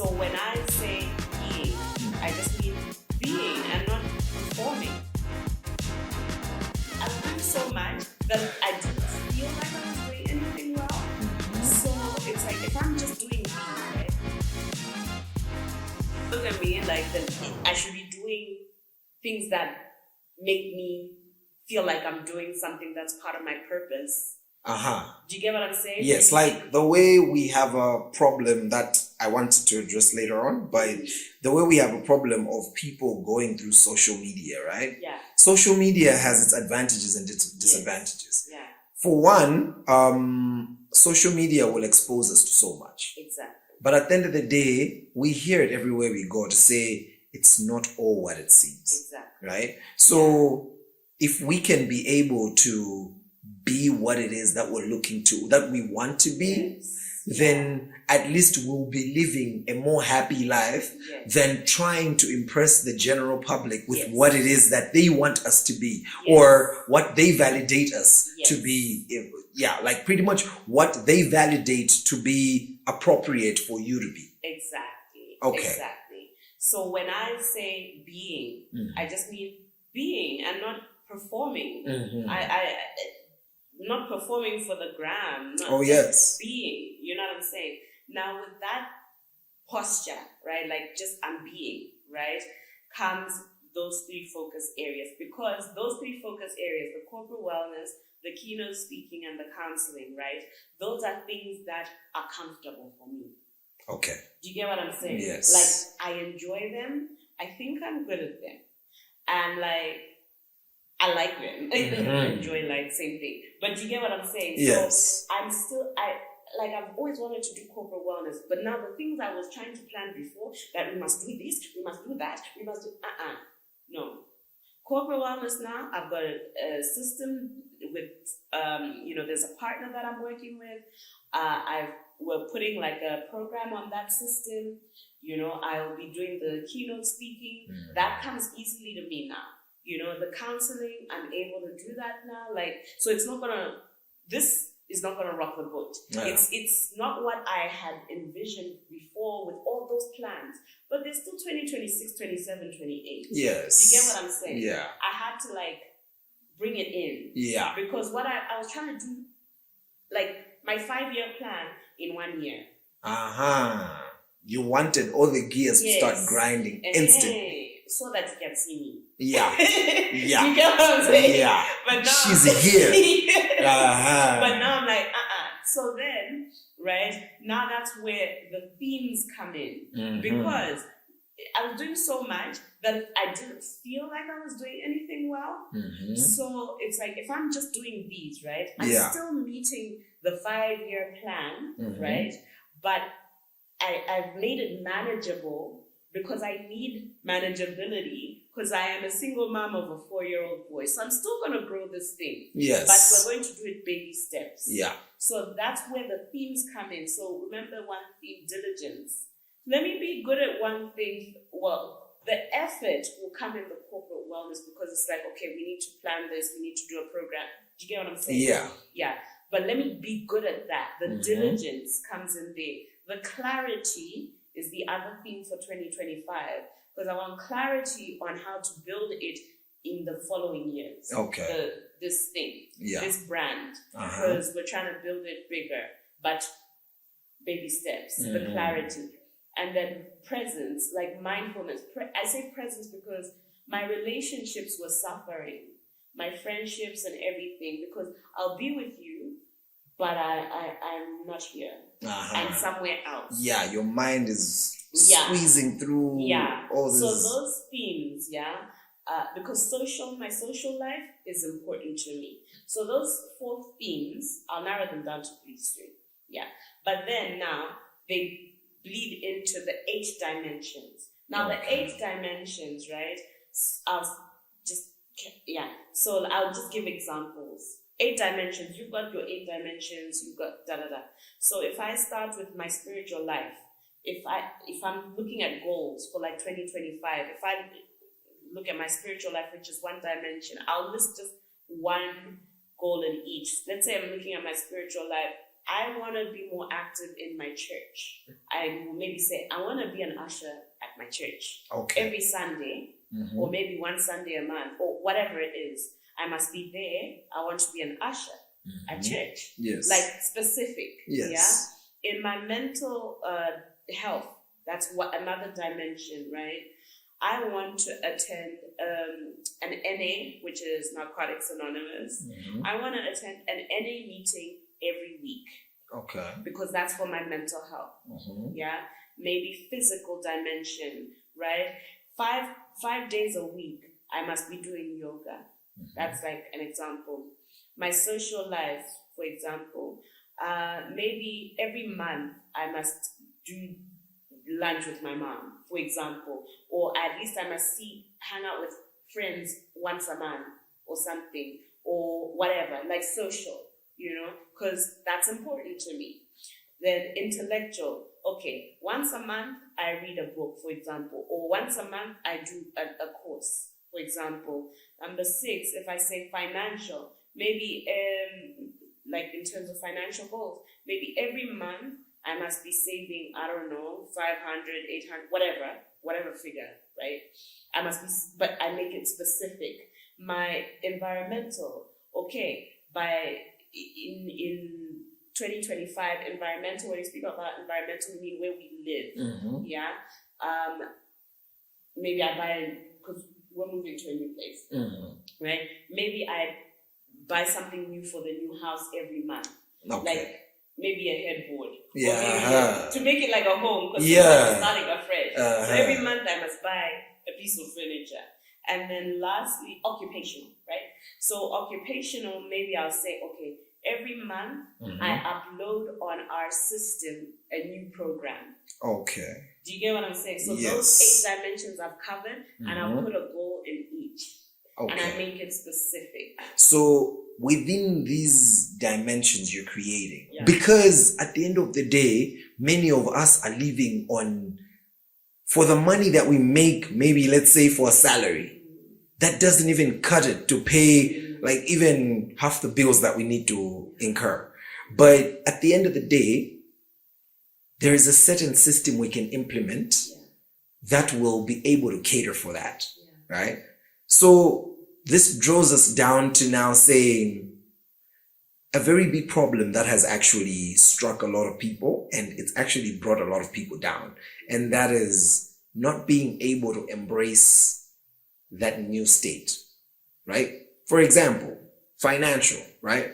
So when I say being, I just mean being and not performing. I've done so much that I didn't feel like I was doing anything well. So it's like if I'm just doing things, right? Look at me like I should be doing things that make me feel like I'm doing something that's part of my purpose. Do you get what I'm saying? Yes, like the way we have a problem that I wanted to address later on, but the way we have a problem of people going through social media, right? Yeah. Social media has its advantages and disadvantages. Yeah. For one, social media will expose us to so much. Exactly. But at the end of the day, we hear it everywhere we go to say it's not all what it seems. Exactly. Right? So if we can be able to be what it is that we're looking to, that we want to be, then at least we'll be living a more happy life than trying to impress the general public with what it is that they want us to be or what they validate us to be. Yeah, like pretty much what they validate to be appropriate for you to be. Exactly. Okay. Exactly. So when I say being, I just mean being and not performing. I not performing for the gram. Being. You know what I'm saying? Now with that posture, right? Like just I'm being, right? Comes those three focus areas, because those three focus areas, the corporate wellness, the keynote speaking, and the counseling, right? Those are things that are comfortable for me. Okay. Do you get what I'm saying? Yes. Like I enjoy them. I think I'm good at them. And like I like them. Enjoy, like, same thing. But you get what I'm saying? Yes. So I've always wanted to do corporate wellness, but now the things I was trying to plan before, that we must do this, we must do that, we must do, no. Corporate wellness now, I've got a system with, there's a partner that I'm working with. We're putting like a program on that system. I'll be doing the keynote speaking. That comes easily to me now. The counseling, I'm able to do that now. So this is not gonna rock the boat. Yeah. It's not what I had envisioned before with all those plans. But there's still 2026, 27, 28. Yes. You get what I'm saying? Yeah. I had to bring it in. Yeah. Because what I was trying to do, my 5-year plan in 1 year. You wanted all the gears to start grinding instantly. So that you can see me. Yeah. Yeah. You get what I'm saying? Yeah. But now she's here. But now I'm like, So then, right, now that's where the themes come in. Because I was doing so much that I didn't feel like I was doing anything well. So it's like, if I'm just doing these, right, I'm still meeting the 5-year plan, right? But I've made it manageable, because I need manageability, because I am a single mom of a 4-year-old boy. So I'm still going to grow this thing. Yes. But we're going to do it baby steps. Yeah. So that's where the themes come in. So remember one theme, diligence. Let me be good at one thing. Well, the effort will come in the corporate wellness, because it's like, okay, we need to plan this. We need to do a program. Do you get what I'm saying? Yeah. Yeah. But let me be good at that. The diligence comes in there. The clarity is the other theme for 2025, because I want clarity on how to build it in the following years. Okay. This thing, this brand, because we're trying to build it bigger, but baby steps, the clarity. And then presence, like mindfulness. I say presence because my relationships were suffering, my friendships and everything, because I'll be with you, but I'm not here. I'm somewhere else. Yeah, your mind is squeezing through all this. So those themes, because my social life is important to me. So those 4 themes, I'll narrow them down to 3 straight. Yeah. But then now, they bleed into the 8 dimensions. Now the 8 dimensions, right? So I'll just give examples. 8 dimensions, you've got your 8 dimensions, you've got da-da-da. So if I start with my spiritual life, if I'm looking at goals for 2025, if I look at my spiritual life, which is 1 dimension, I'll list just 1 goal in each. Let's say I'm looking at my spiritual life I want to be more active in my church. I will maybe say, I want to be an usher at my church. Every Sunday, or maybe one Sunday a month, or whatever it is. I must be there. I want to be an usher at church. Yes. Like specific. Yes. Yeah. In my mental health, that's what another dimension, right? I want to attend an NA, which is Narcotics Anonymous. I want to attend an NA meeting every week. Okay. Because that's for my mental health. Yeah. Maybe physical dimension, right? Five days a week, I must be doing yoga. That's like an example. My social life, for example, maybe every month I must do lunch with my mom, for example, or at least I must hang out with friends once a month or something, or whatever, like social, because that's important to me. Then intellectual, okay, once a month I read a book, for example, or once a month I do a course, for example. Number 6, if I say financial, maybe like in terms of financial goals, maybe every month I must be saving, I don't know, 500, 800, whatever figure, right? I must be, but I make it specific. My environmental, okay, in 2025, environmental, when you speak about environmental, you mean where we live, yeah? Maybe I buy, because we're moving to a new place, right? Maybe I buy something new for the new house every month. Okay. Like maybe a headboard. Yeah. To make it like a home, because I'm starting afresh. So every month I must buy a piece of furniture. And then lastly, occupational, right? So occupational, maybe I'll say, okay, every month I upload on our system a new program. Okay. Do you get what I'm saying? So those 8 dimensions I've covered, and I'll put a goal in each. Okay. And I make it specific. So within these dimensions you're creating, because at the end of the day, many of us are living on, for the money that we make, maybe let's say for a salary, that doesn't even cut it to pay like even half the bills that we need to incur. But at the end of the day, there is a certain system we can implement that will be able to cater for that, right? So this draws us down to now saying a very big problem that has actually struck a lot of people, and it's actually brought a lot of people down. And that is not being able to embrace that new state, right? For example, financial, right?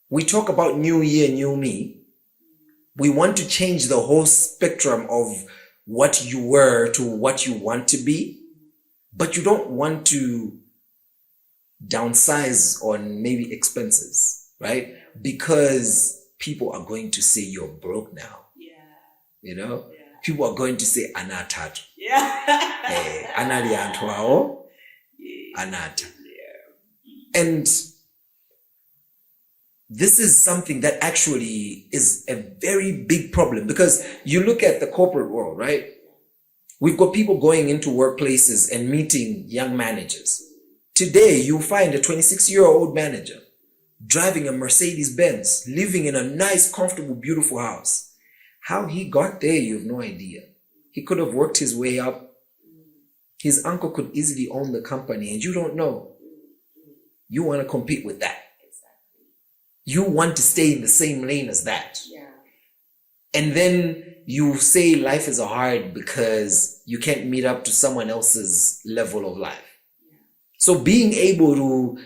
We talk about new year, new me. We want to change the whole spectrum of what you were to what you want to be, but you don't want to downsize on maybe expenses, right? Because people are going to say you're broke now. People are going to say anata. Anali antwao, anata. And this is something that actually is a very big problem, because you look at the corporate world, right? We've got people going into workplaces and meeting young managers. Today, you'll find a 26-year-old manager driving a Mercedes-Benz, living in a nice, comfortable, beautiful house. How he got there, you have no idea. He could have worked his way up. His uncle could easily own the company, and you don't know. You want to compete with that. You want to stay in the same lane as that. And then you say life is hard because you can't meet up to someone else's level of life. So being able to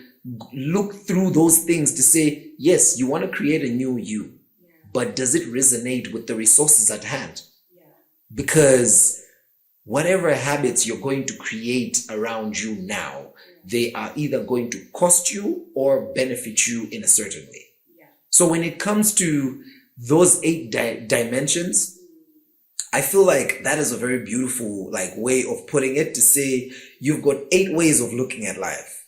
look through those things to say, yes, you want to create a new you, but does it resonate with the resources at hand? Because whatever habits you're going to create around you now, they are either going to cost you or benefit you in a certain way. So when it comes to those 8 dimensions, I feel like that is a very beautiful way of putting it, to say you've got 8 ways of looking at life.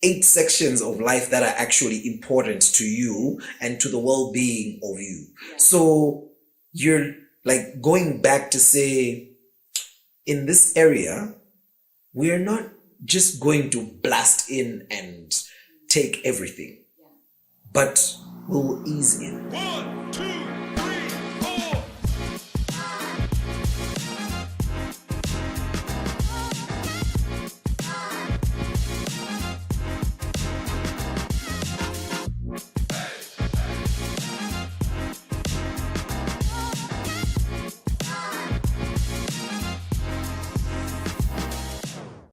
8 sections of life that are actually important to you and to the well-being of you. So you're going back to say, in this area, we are not just going to blast in and take everything. but we'll ease in. 1, 2,